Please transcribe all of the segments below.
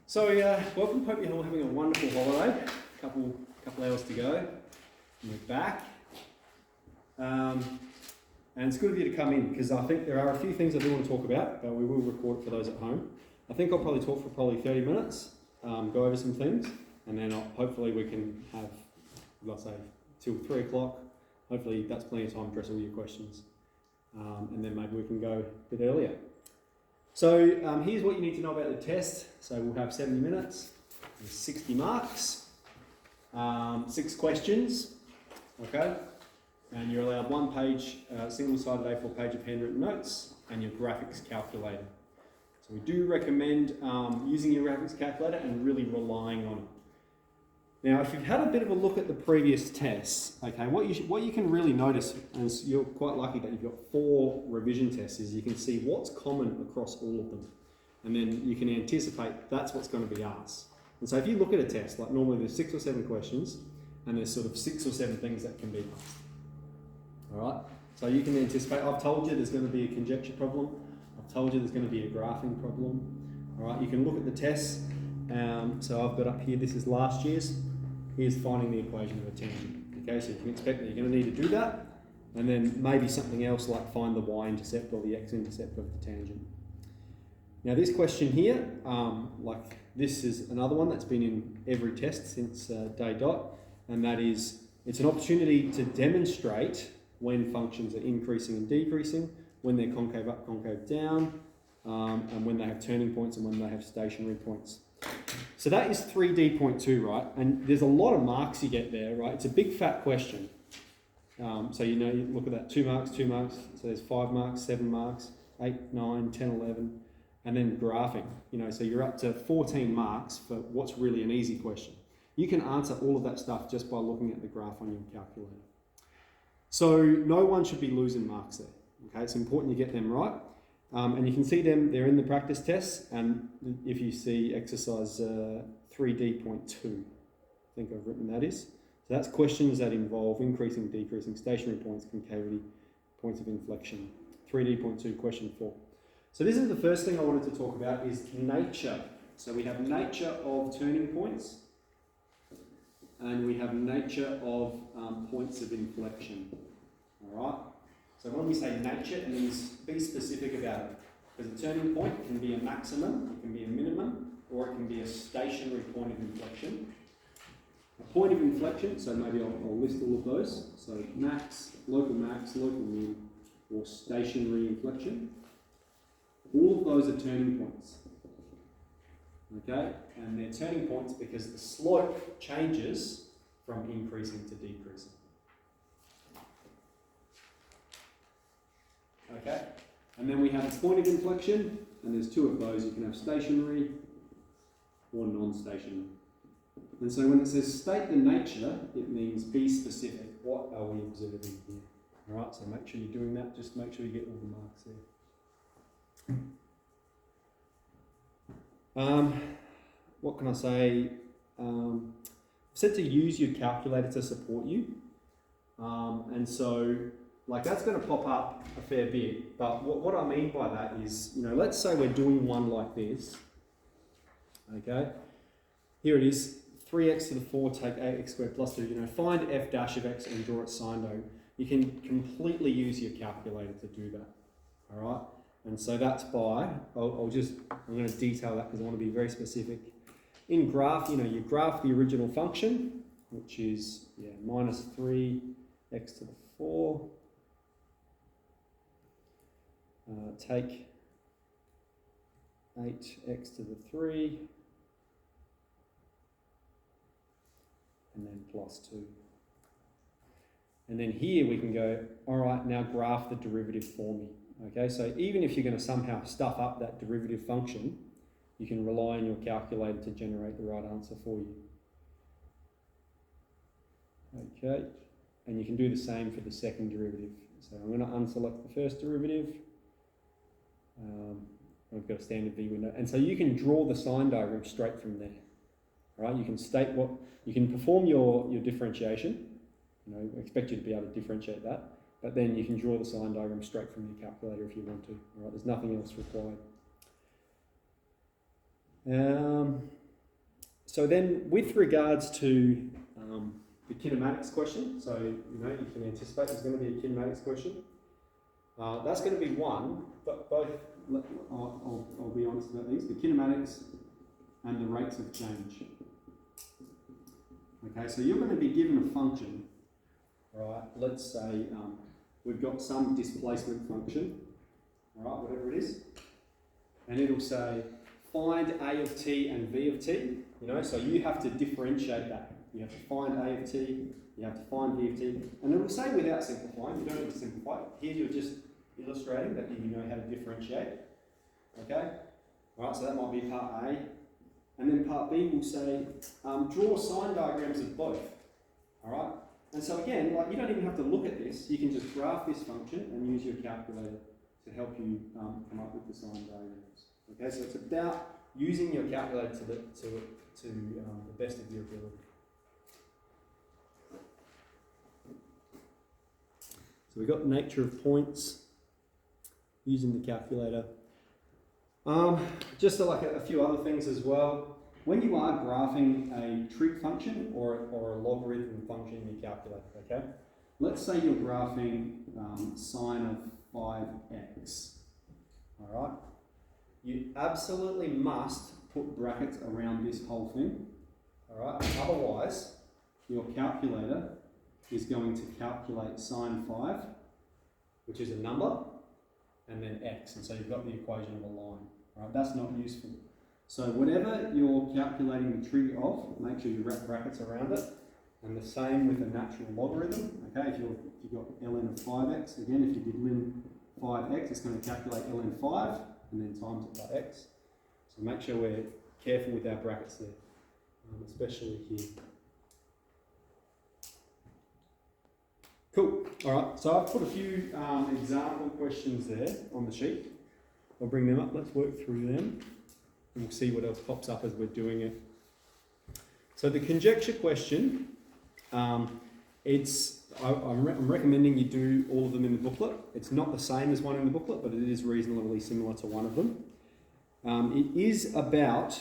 So welcome, hope you're all having a wonderful holiday. Couple hours to go, and we're back. And it's good of you to come in, because I think there are a few things I do want to talk about, but we will record it for those at home. I think I'll probably talk for probably 30 minutes, go over some things, and then hopefully we can have, let's say, till 3 o'clock. Hopefully that's plenty of time to address all your questions. And then maybe we can go a bit earlier. So here's what you need to know about the test. So we'll have 70 minutes, 60 marks, 6 questions, okay? And you're allowed 1 page, single-sided A4 page of handwritten notes, and your graphics calculator. So we do recommend using your graphics calculator and really relying on it. Now, if you've had a bit of a look at the previous tests, okay, what you can really notice, and you're quite lucky that you've got 4 revision tests, is you can see what's common across all of them. And then you can anticipate that's what's going to be asked. And so if you look at a test, like normally there's 6 or 7 questions, and there's sort of 6 or 7 things that can be asked. All right, so you can anticipate, I've told you there's going to be a conjecture problem, I've told you there's going to be a graphing problem. All right, you can look at the tests. So I've got up here, this is last year's. Here's finding the equation of a tangent. Okay, so you can expect that you're going to need to do that, and then maybe something else like find the y-intercept or the x-intercept of the tangent. Now this question here, like this is another one that's been in every test since day dot, and that is, it's an opportunity to demonstrate when functions are increasing and decreasing, when they're concave up, concave down, and when they have turning points and when they have stationary points. So that is 3D.2, right? And there's a lot of marks you get there, right? It's a big fat question. So you know, you look at that, 2 marks, 2 marks. So there's 5 marks, 7 marks, 8, 9, 10, 11, and then graphing. You know, so you're up to 14 marks for what's really an easy question. You can answer all of that stuff just by looking at the graph on your calculator. So no one should be losing marks there. Okay, it's important you get them right. And you can see them, they're in the practice tests, and if you see exercise 3D.2, I think I've written that is. So that's questions that involve increasing, decreasing, stationary points, concavity, points of inflection. 3D.2, question 4. So this is the first thing I wanted to talk about, is nature. So we have nature of turning points, and we have nature of points of inflection. All right? So when we say nature, it means be specific about it. Because a turning point can be a maximum, it can be a minimum, or it can be a stationary point of inflection. A point of inflection, so maybe I'll list all of those. So max, local min, or stationary inflection. All of those are turning points. Okay? And they're turning points because the slope changes from increasing to decreasing. Okay, and then we have a point of inflection, and there's 2 of those. You can have stationary or non-stationary. And so when it says state the nature, it means be specific. What are we observing here? All right, so make sure you're doing that. Just make sure you get all the marks there. What can I say? I've said to use your calculator to support you. And so, like, that's going to pop up a fair bit, but what I mean by that is, you know, let's say we're doing one like this, okay? Here it is, 3x to the 4, take 8x squared plus 2, you know, find f dash of x and draw its sine diagram. You can completely use your calculator to do that, all right? And so that's by, I'm going to detail that because I want to be very specific. In graph, you know, you graph the original function, which is, minus 3x to the 4. Take 8x to the 3, and then plus 2. And then here we can go, all right, now graph the derivative for me. Okay, so even if you're going to somehow stuff up that derivative function, you can rely on your calculator to generate the right answer for you. Okay, and you can do the same for the second derivative. So I'm going to unselect the first derivative. I've got a standard V window, and so you can draw the sine diagram straight from there. All right, you can state what you can perform your differentiation. You know, I expect you to be able to differentiate that, but then you can draw the sine diagram straight from your calculator if you want to. All right, there's nothing else required. So then with regards to the kinematics question, so you can anticipate there's going to be a kinematics question. That's going to be one, but both, I'll be honest about these, the kinematics and the rates of change. Okay, so you're going to be given a function, right? Let's say we've got some displacement function, all right, whatever it is, and it'll say find a of t and v of t, so you have to differentiate that. You have to find a of t, you have to find v of t, and it will say without simplifying, you don't need to simplify. Here you're just illustrating that you know how to differentiate, okay? All right, so that might be part A. And then part B will say, draw sign diagrams of both, all right? And so again, like, you don't even have to look at this. You can just graph this function and use your calculator to help you come up with the sign diagrams. Okay, so it's about using your calculator to the best of your ability. So we've got nature of points, using the calculator. Just like a few other things as well. When you are graphing a trig function or a logarithm function in your calculator, okay? Let's say you're graphing sine of 5x, all right? You absolutely must put brackets around this whole thing, all right? Otherwise, your calculator is going to calculate sine 5, which is a number, and then x, and so you've got the equation of a line. Right, that's not useful. So whatever you're calculating the trig of, make sure you wrap brackets around it. And the same with a natural logarithm. Okay, if you've got ln of 5x, again, if you did ln 5x, it's going to calculate ln 5 and then times it by x. So make sure we're careful with our brackets there, especially here. Cool. All right. So I've put a few example questions there on the sheet. I'll bring them up, let's work through them, and we'll see what else pops up as we're doing it. So the conjecture question, I'm recommending you do all of them in the booklet. It's not the same as one in the booklet, but it is reasonably similar to one of them. It is about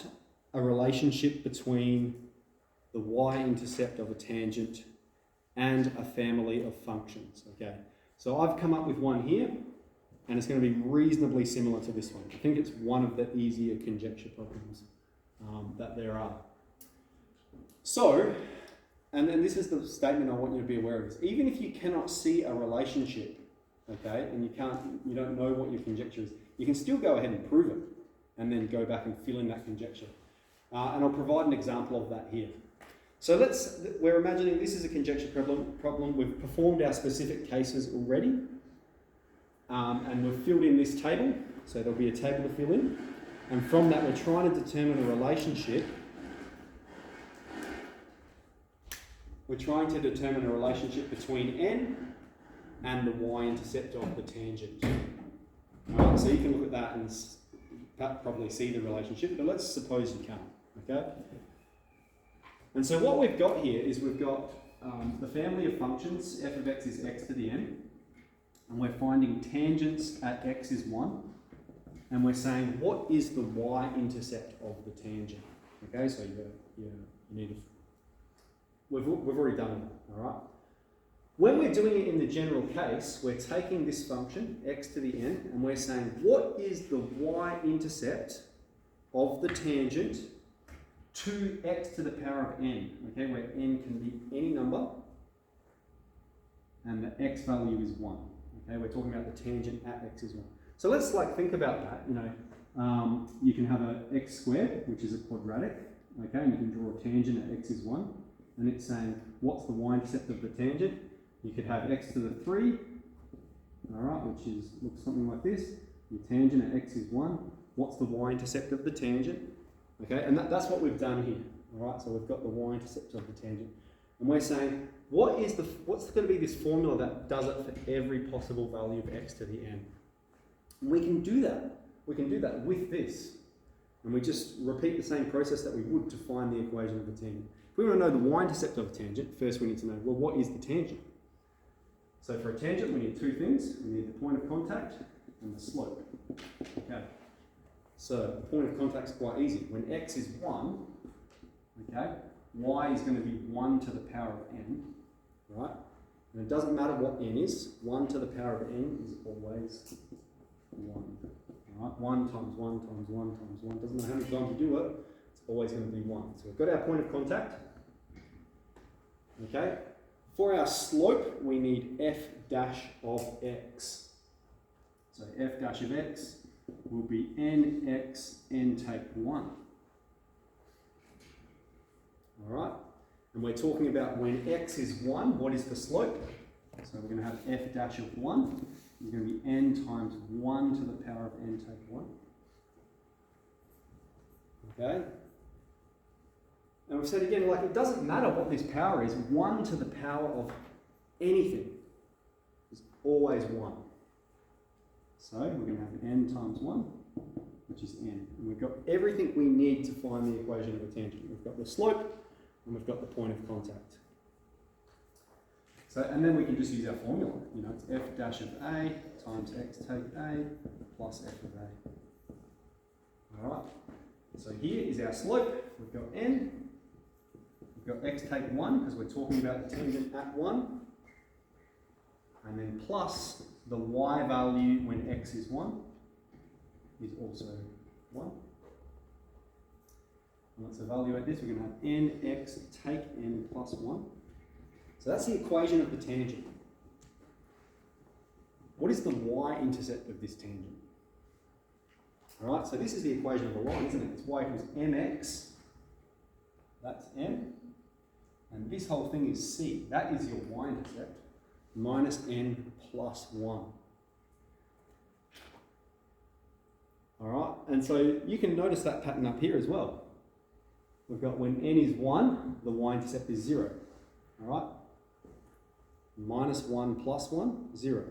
a relationship between the y-intercept of a tangent and a family of functions, okay? So I've come up with one here, and it's going to be reasonably similar to this one. I think it's one of the easier conjecture problems that there are. So, and then this is the statement I want you to be aware of, is even if you cannot see a relationship, okay, and you don't know what your conjecture is, you can still go ahead and prove it, and then go back and fill in that conjecture. And I'll provide an example of that here. So we're imagining this is a conjecture problem. We've performed our specific cases already. And we've filled in this table, so there'll be a table to fill in, and from that we're trying to determine a relationship. We're trying to determine a relationship between n and the y-intercept of the tangent. All right, so you can look at that and probably see the relationship, but let's suppose you can't, okay? And so what we've got here is we've got the family of functions, f of x is x to the n, and we're finding tangents at x is 1, and we're saying what is the y-intercept of the tangent? Okay, so you need to, we've already done that, all right? When we're doing it in the general case, we're taking this function, x to the n, and we're saying what is the y-intercept of the tangent to x to the power of n, okay, where n can be any number, and the x value is 1. Okay, we're talking about the tangent at x is 1. So let's think about that. You can have an x squared, which is a quadratic, okay, and you can draw a tangent at x is 1, and it's saying what's the y-intercept of the tangent. You could have x to the 3, all right, which looks something like this. Your tangent at x is 1. What's the y-intercept of the tangent? Okay, and that's what we've done here. All right, so we've got the y-intercept of the tangent, and we're saying what's going to be this formula that does it for every possible value of x to the n? And we can do that. We can do that with this. And we just repeat the same process that we would to find the equation of the tangent. If we want to know the y-intercept of a tangent, first we need to know, well, what is the tangent? So for a tangent, we need two things. We need the point of contact and the slope. Okay. So the point of contact is quite easy. When x is 1, okay, y is going to be 1 to the power of n, right? And it doesn't matter what n is, 1 to the power of n is always 1. Right? 1 times 1 times 1 times 1, doesn't matter how many times you do it, it's always going to be 1. So we've got our point of contact. Okay, for our slope, we need f dash of x. So f dash of x will be nx n take 1. Alright, and we're talking about when x is 1, what is the slope? So we're going to have f dash of 1 is going to be n times 1 to the power of n take 1. Okay? And we've said again, like, it doesn't matter what this power is, 1 to the power of anything is always 1. So we're going to have n times 1, which is n. And we've got everything we need to find the equation of a tangent. We've got the slope, and we've got the point of contact. So, and then we can just use our formula. You know, it's f dash of a times x take a plus f of a. All right. So here is our slope. We've got n. We've got x take 1 because we're talking about the tangent at 1. And then plus the y value when x is 1 is also 1. And let's evaluate this. We're going to have nx take n plus 1. So that's the equation of the tangent. What is the y-intercept of this tangent? All right, so this is the equation of a line, isn't it? It's y equals mx, that's m, and this whole thing is c. That is your y-intercept, minus n plus 1. All right, and so you can notice that pattern up here as well. We've got when n is 1, the y-intercept is 0. All right? Minus 1 plus 1, 0.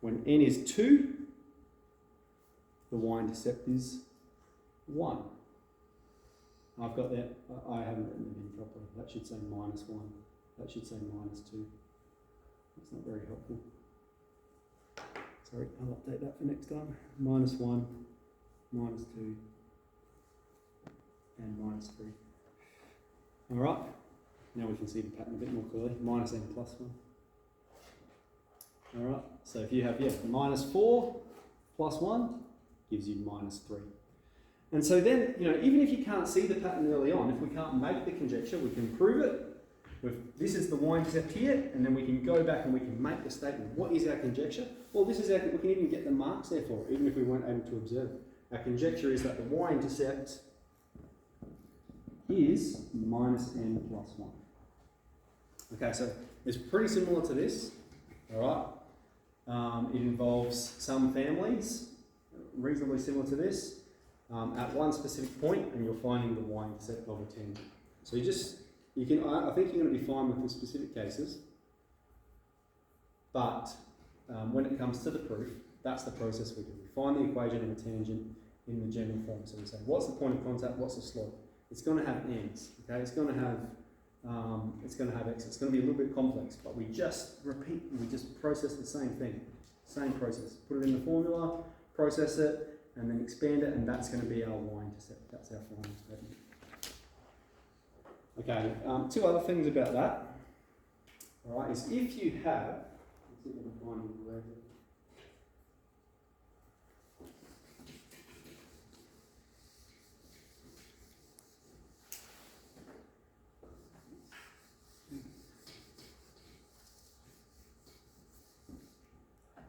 When n is 2, the y-intercept is 1. I've got that, I haven't written it in properly. That should say minus 1. That should say minus 2. That's not very helpful. Sorry, I'll update that for next time. Minus 1, minus 2, and minus 3. All right, now we can see the pattern a bit more clearly. Minus n plus 1. All right, so if you have, minus 4 plus 1 gives you minus 3. And so then, you know, even if you can't see the pattern early on, if we can't make the conjecture, we can prove it. This is the y-intercept here, and then we can go back and we can make the statement. What is our conjecture? Well, this is we can even get the marks there for it, even if we weren't able to observe it. Our conjecture is that the y-intercept is minus n plus 1. Okay, so it's pretty similar to this, all right? It involves some families, reasonably similar to this, at one specific point, and you're finding the y-intercept of a tangent. So I think you're going to be fine with the specific cases, but when it comes to the proof, that's the process we do. We find the equation of a tangent in the general form. So we say, what's the point of contact, what's the slope? It's going to have n's, okay? It's going to have x. It's going to be a little bit complex, but we just process the same thing, same process. Put it in the formula, process it, and then expand it, and that's going to be our y-intercept. That's our final statement. Okay, two other things about that. All right, is if you have, let's see if I can find it correctly.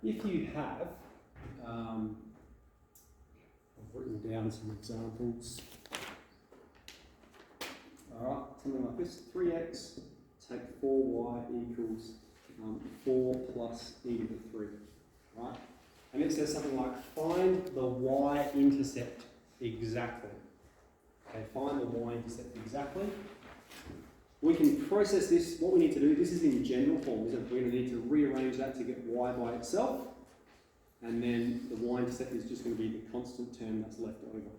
If you have, I've written down some examples. Alright, something like this, 3x, take 4y equals 4 plus e to the 3, right? And it says something like, find the y-intercept exactly. Okay, find the y-intercept exactly. We can process this, what we need to do, this is in general form, isn't it? We're going to need to rearrange that to get y by itself, and then the y-intercept is just going to be the constant term that's left over.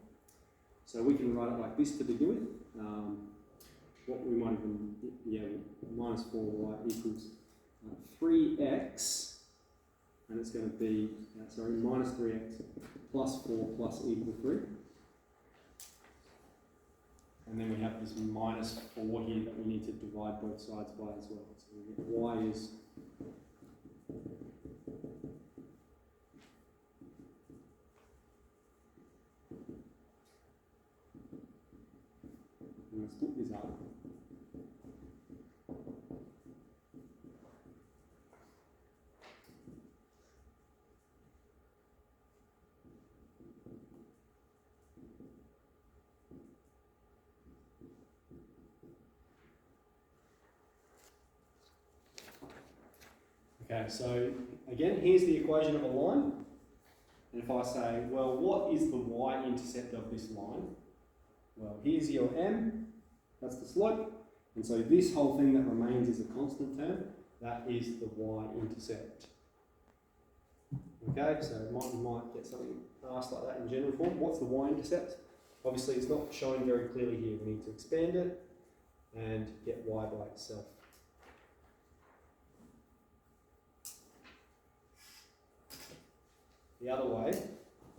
So we can write it like this to begin with. What we might even, minus 4y equals 3x, and it's going to be, minus 3x plus 4 plus e to the 3. And then we have this minus 4 here that we need to divide both sides by as well. So we get y is let's split this up. Okay, so again, here's the equation of a line. And if I say, well, what is the y-intercept of this line? Well, here's your m, that's the slope. And so this whole thing that remains is a constant term. That is the y-intercept. Okay, so you might get something asked like that in general form. What's the y-intercept? Obviously, it's not shown very clearly here. We need to expand it and get y by itself. The other way,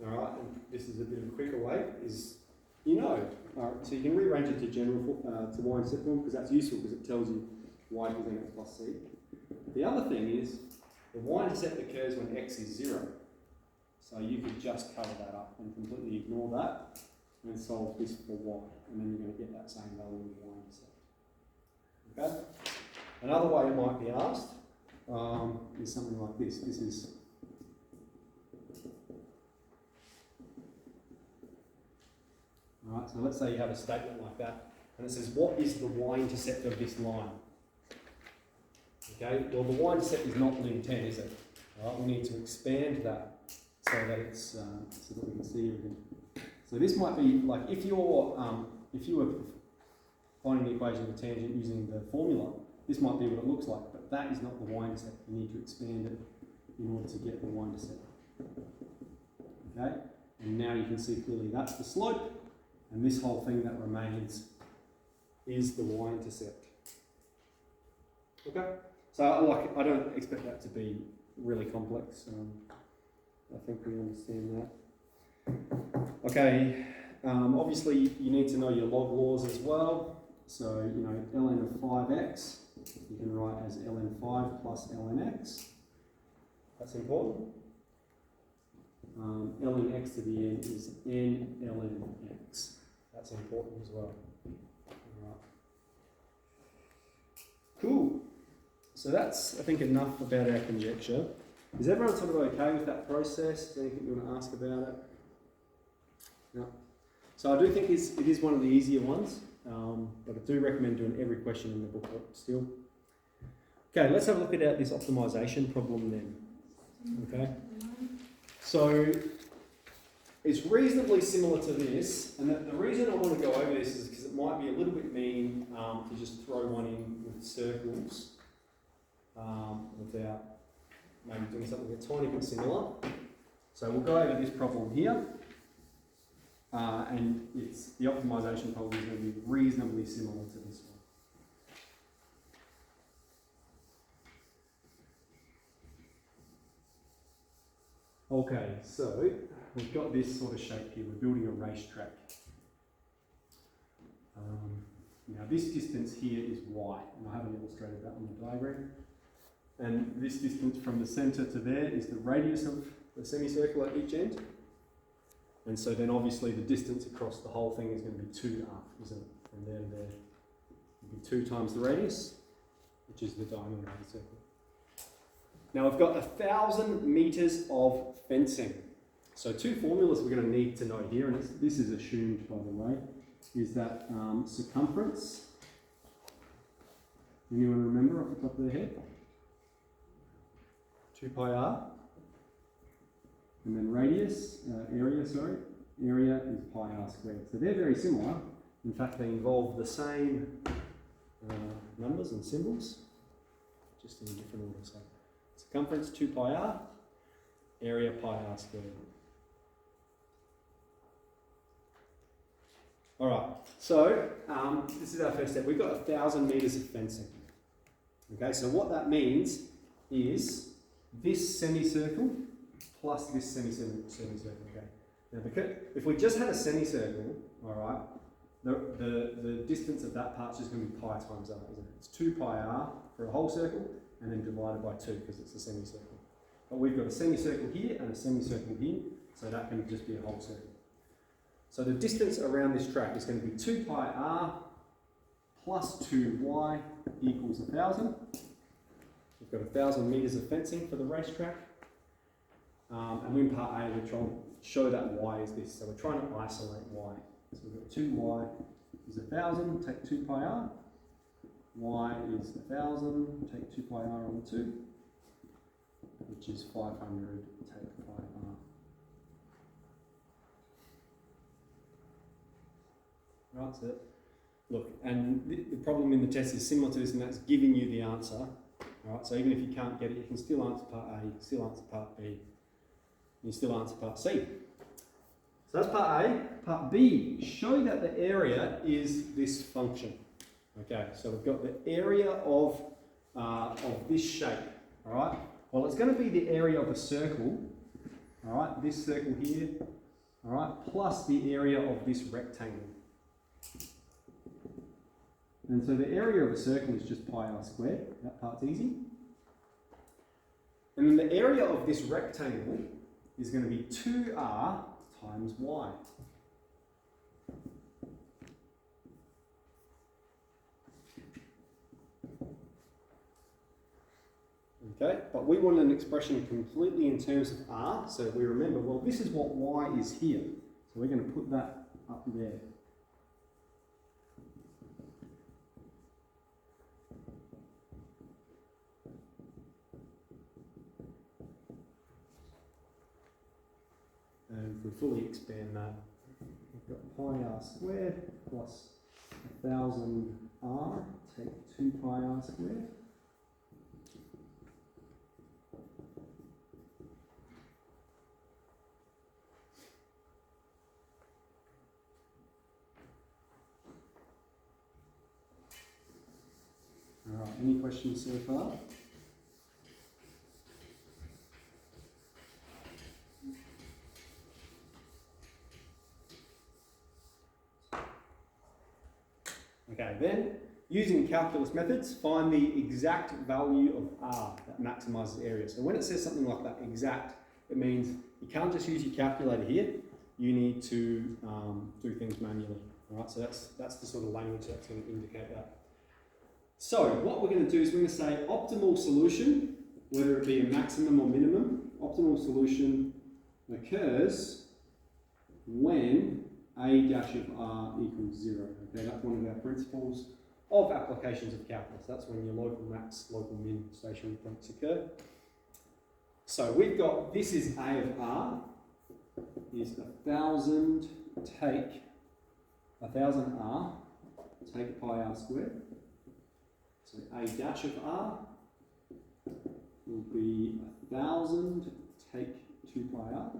all right, and this is a bit of a quicker way, is all right, so you can rearrange it to to y-intercept form because that's useful because it tells you y equals mx plus c. The other thing is the y-intercept occurs when x is 0. So you could just cover that up and completely ignore that and solve this for y, and then you're going to get that same value in the y-intercept. Okay? Another way it might be asked is something like this. This is all right, so let's say you have a statement like that, and it says, what is the y-intercept of this line? Okay, well the y-intercept is not lim 10, is it? All right, we need to expand that so that it's so that we can see everything. So this might be like if you were finding the equation of a tangent using the formula, this might be what it looks like, but that is not the y-intercept. You need to expand it in order to get the y-intercept. Okay, and now you can see clearly that's the slope. And this whole thing that remains is the y-intercept. Okay? So I don't expect that to be really complex. I think we understand that. Okay, obviously you need to know your log laws as well. So, ln of 5x, you can write as ln 5 plus ln x. That's important. Ln x to the n is n ln x. That's important as well. All right. Cool. So that's, I think, enough about our conjecture. Is everyone sort of okay with that process? Is there anything you want to ask about it? No. So I do think it is one of the easier ones, but I do recommend doing every question in the booklet still. Okay, let's have a look at this optimization problem then. Okay. So it's reasonably similar to this, and the reason I want to go over this is because it might be a little bit mean to just throw one in with circles without maybe doing something a tiny bit similar. So we'll go over this problem here, and the optimization problem is going to be reasonably similar to this one. Okay, so we've got this sort of shape here. We're building a racetrack. Now this distance here is y, and I haven't illustrated that on the diagram. And this distance from the centre to there is the radius of the semicircle at each end. And so then obviously the distance across the whole thing is going to be 2r, isn't it? From there to there. It'll be 2 times the radius, which is the diameter of the circle. Now we've got 1,000 metres of fencing. So 2 formulas we're going to need to know here, and this is assumed, by the way, is that circumference. Anyone remember off the top of their head? 2 pi r. And then radius, area is pi r squared. So they're very similar. In fact, they involve the same numbers and symbols, just in a different order. So circumference 2 pi r, area pi r squared. All right, so this is our first step. We've got 1,000 metres of fencing. Okay, so what that means is this semicircle plus this semicircle. Okay. Now, because if we just had a semicircle, all right, the distance of that part's just going to be pi times r, isn't it? It's 2 pi r for a whole circle, and then divided by 2 because it's a semicircle. But we've got a semicircle here and a semicircle here, so that can just be a whole circle. So the distance around this track is going to be 2 pi r plus 2y equals 1,000. We've got 1,000 metres of fencing for the racetrack. And in part A, we're trying to show that y is this. So we're trying to isolate y. So we've got 2y is 1,000, take 2 pi r. Y is 1,000, take 2 pi r on 2, which is 500, take pi r. Right, so look, and the problem in the test is similar to this, and that's giving you the answer. Alright, so even if you can't get it, you can still answer part A, you can still answer part B, you can still answer part C. So that's part A. Part B, show that the area is this function. Okay, so we've got the area of this shape. Alright, well it's going to be the area of a circle, alright, this circle here, alright, plus the area of this rectangle. And so the area of a circle is just pi r squared, that part's easy. And then the area of this rectangle is going to be 2r times y. Okay, but we want an expression completely in terms of r, so we remember, well, this is what y is here. So we're going to put that up there. And if we fully expand that, we've got pi r squared plus 1,000 r, take 2 pi r squared. All right, any questions so far? Okay, then, using calculus methods, find the exact value of r that maximizes area. So when it says something like that, exact, it means you can't just use your calculator here, you need to do things manually. All right, so that's the sort of language that's going to indicate that. So what we're going to do is we're going to say optimal solution, whether it be a maximum or minimum, optimal solution occurs when a dash of r equals 0. Okay, that's one of our principles of applications of calculus. That's when your local max, local min stationary points occur. So we've got, this is a of r, is 1,000 take 1,000 r, take pi r squared. So a dash of r will be 1,000 take 2 pi r.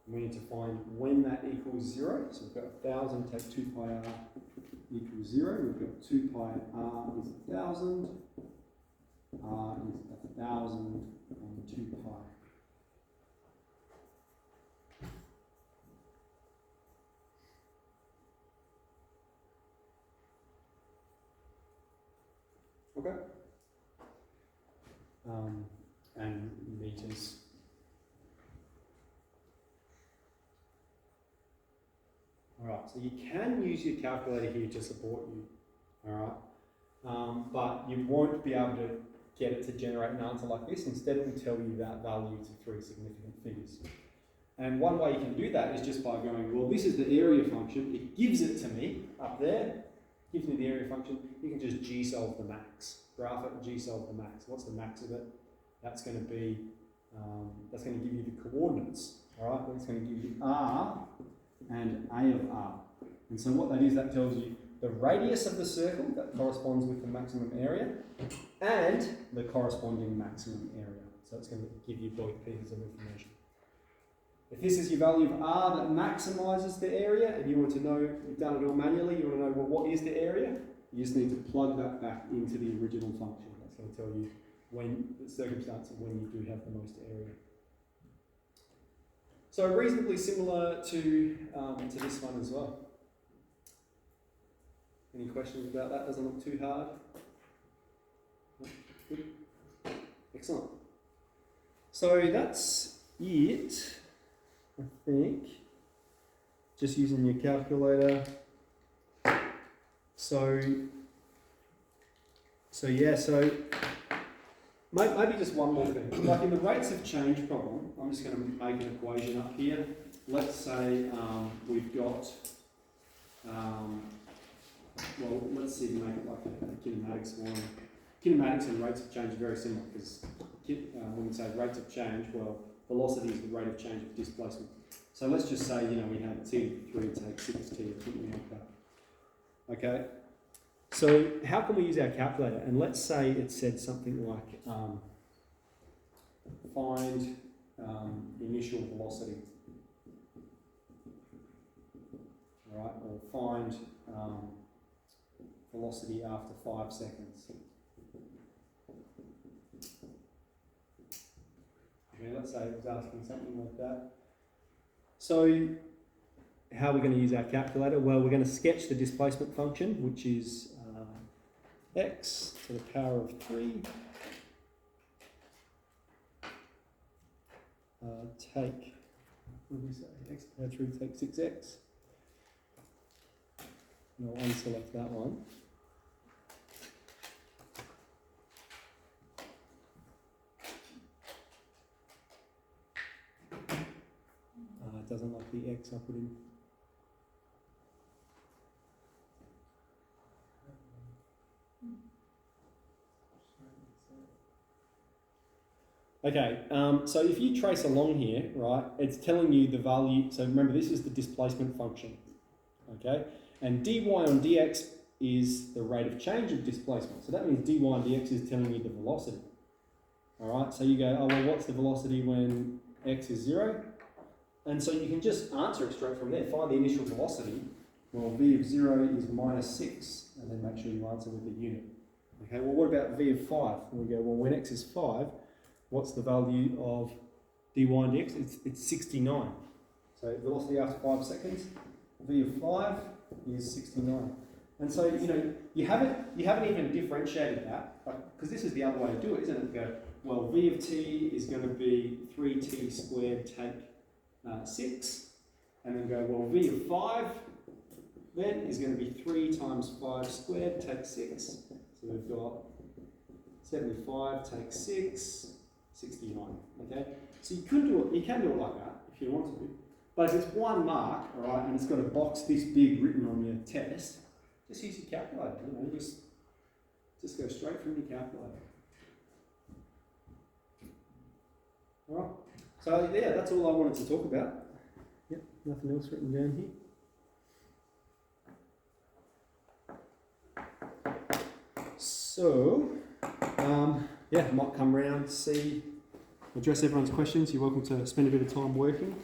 We need to find when that equals 0. So we've got 1,000 take 2 pi r equals 0. We've got 2 pi r is 1,000. R is 1,000 on 2 pi. Okay. And meters. Alright, so you can use your calculator here to support you, alright, but you won't be able to get it to generate an answer like this. Instead, it will tell you that value to 3 significant figures. And one way you can do that is just by going, well, this is the area function, it gives it to me up there, gives me the area function, you can just g-solve the max, graph it and g-solve the max. What's the max of it? That's going to be, that's going to give you the coordinates, alright, it's going to give you r and a of r. And so what that is, that tells you the radius of the circle that corresponds with the maximum area and the corresponding maximum area. So it's going to give you both pieces of information. If this is your value of r that maximizes the area and you want to know, you've done it all manually, you want to know, well, what is the area? You just need to plug that back into the original function. That's going to tell you when the circumstance of when you do have the most area. So reasonably similar to this one as well. Any questions about that? Doesn't look too hard? No? Good. Excellent. So that's it, I think. Just using your calculator. So maybe just one more thing. Like in the rates of change problem, I'm just going to make an equation up here. Let's say we've got, well, let's see if we make it like a kinematics one. Kinematics and rates of change are very similar because when we say rates of change, well, velocity is the rate of change of displacement. So let's just say, you know, we have t3 take 6t or something like that. Okay, so how can we use our calculator? And let's say it said something like find initial velocity, all right, or find velocity after 5 seconds. Okay, let's say it was asking something like that. So how are we going to use our calculator? Well, we're going to sketch the displacement function, which is x to the power of 3 take, what do we say, x to the power of 3 take 6x. And I'll unselect that one. It doesn't like the x I put in. Okay, so if you trace along here, right, it's telling you the value. So remember, this is the displacement function, okay? And dy on dx is the rate of change of displacement. So that means dy on dx is telling you the velocity. All right, so you go, oh, well, what's the velocity when x is 0? And so you can just answer it straight from there. Find the initial velocity. Well, v of 0 is -6, and then make sure you answer with the unit. Okay, well, what about v of 5? And we go, well, when x is 5, what's the value of dy on dx? It's 69. So velocity after 5 seconds, v of 5 is 69. And so, you know, you haven't even differentiated that, because this is the other way to do it, isn't it? Go, well, v of t is going to be 3t squared take 6, and then go, well, v of 5 then is going to be 3 times 5 squared take 6. So we've got 75 take 6, 69. Okay, so you can do it like that if you want to, but if it's 1 mark, all right, and it's got a box this big written on your test, just use your calculator. You know, just go straight from your calculator. All right. So yeah, that's all I wanted to talk about. Yep, nothing else written down here. So, yeah, I might come round, see, address everyone's questions. You're welcome to spend a bit of time working.